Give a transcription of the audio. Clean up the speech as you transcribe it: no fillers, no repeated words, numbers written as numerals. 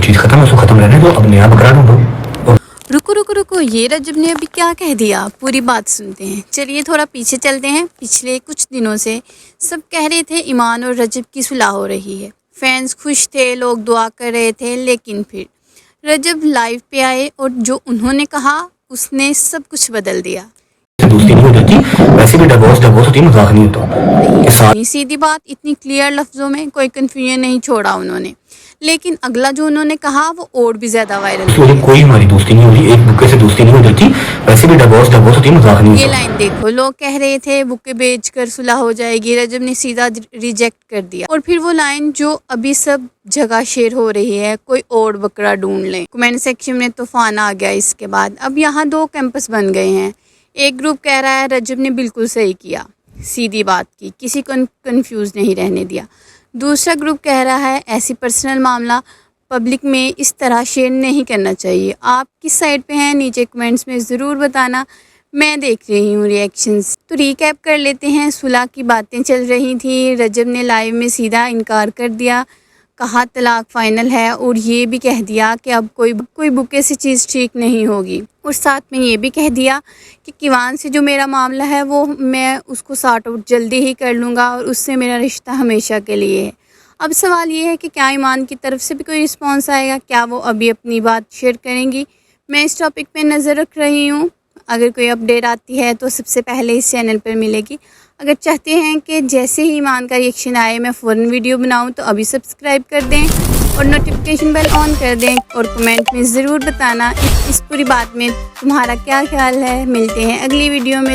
चीज़ खत्म है, उसको खत्म रहने दो, अब नया बकरा ढूंढो। रुको रुको रुको, ये रजब ने अभी क्या कह दिया, पूरी बात सुनते हैं। चलिए थोड़ा पीछे चलते हैं। पिछले कुछ दिनों से सब कह रहे थे ईमान और रजब की सुलह हो रही है, फैंस खुश थे, लोग दुआ कर रहे थे। लेकिन फिर रजब लाइव पे आए और जो उन्होंने कहा उसने सब कुछ बदल दिया। दोस्ती नहीं हो जाती, वैसे भी डिवोर्स होती है, मजाक नहीं होता। इतनी सीधी बात, इतनी क्लियर लफ्जों में, कोई कंफ्यूजन नहीं छोड़ा उन्होंने। लेकिन अगला जो उन्होंने कहा वो और भी ज्यादा वायरल हो गया। कोई हमारी दोस्ती नहीं होती, एक बुक्के से दोस्ती नहीं हो जाती, वैसे भी डिवोर्स होती है, मजाक नहीं ये होता। लाइन देखो, लोग कह रहे थे बुके बेचकर सुलह हो जाएगी, रजब ने सीधा रिजेक्ट कर दिया। और फिर वो लाइन जो अभी सब जगह शेयर हो रही है, कोई और बकरा ढूंढ ले। कमेंट सेक्शन में तूफान आ गया इसके बाद। अब यहाँ दो कैंपस बन गए हैं। एक ग्रुप कह रहा है रजब ने बिल्कुल सही किया, सीधी बात की, किसी को कंफ्यूज नहीं रहने दिया। दूसरा ग्रुप कह रहा है ऐसी पर्सनल मामला पब्लिक में इस तरह शेयर नहीं करना चाहिए। आप किस साइड पे हैं नीचे कमेंट्स में ज़रूर बताना, मैं देख रही हूँ रिएक्शंस। तो रिकैप कर लेते हैं। सुलह की बातें चल रही थी, रजब ने लाइव में सीधा इनकार कर दिया, कहा तलाक फ़ाइनल है, और ये भी कह दिया कि अब कोई बुके से चीज़ ठीक नहीं होगी। और साथ में ये भी कह दिया कि किवान से जो मेरा मामला है वो मैं उसको सॉर्ट आउट जल्दी ही कर लूँगा और उससे मेरा रिश्ता हमेशा के लिए है। अब सवाल ये है कि क्या ईमान की तरफ से भी कोई रिस्पॉन्स आएगा, क्या वो अभी अपनी बात शेयर करेंगी। मैं इस टॉपिक पे नज़र रख रही हूँ। अगर कोई अपडेट आती है तो सबसे पहले इस चैनल पर मिलेगी। अगर चाहते हैं कि जैसे ही ईमान का रिएक्शन आए मैं फ़ौरन वीडियो बनाऊं तो अभी सब्सक्राइब कर दें और नोटिफिकेशन बेल ऑन कर दें। और कमेंट में ज़रूर बताना इस पूरी बात में तुम्हारा क्या ख्याल है। मिलते हैं अगली वीडियो में।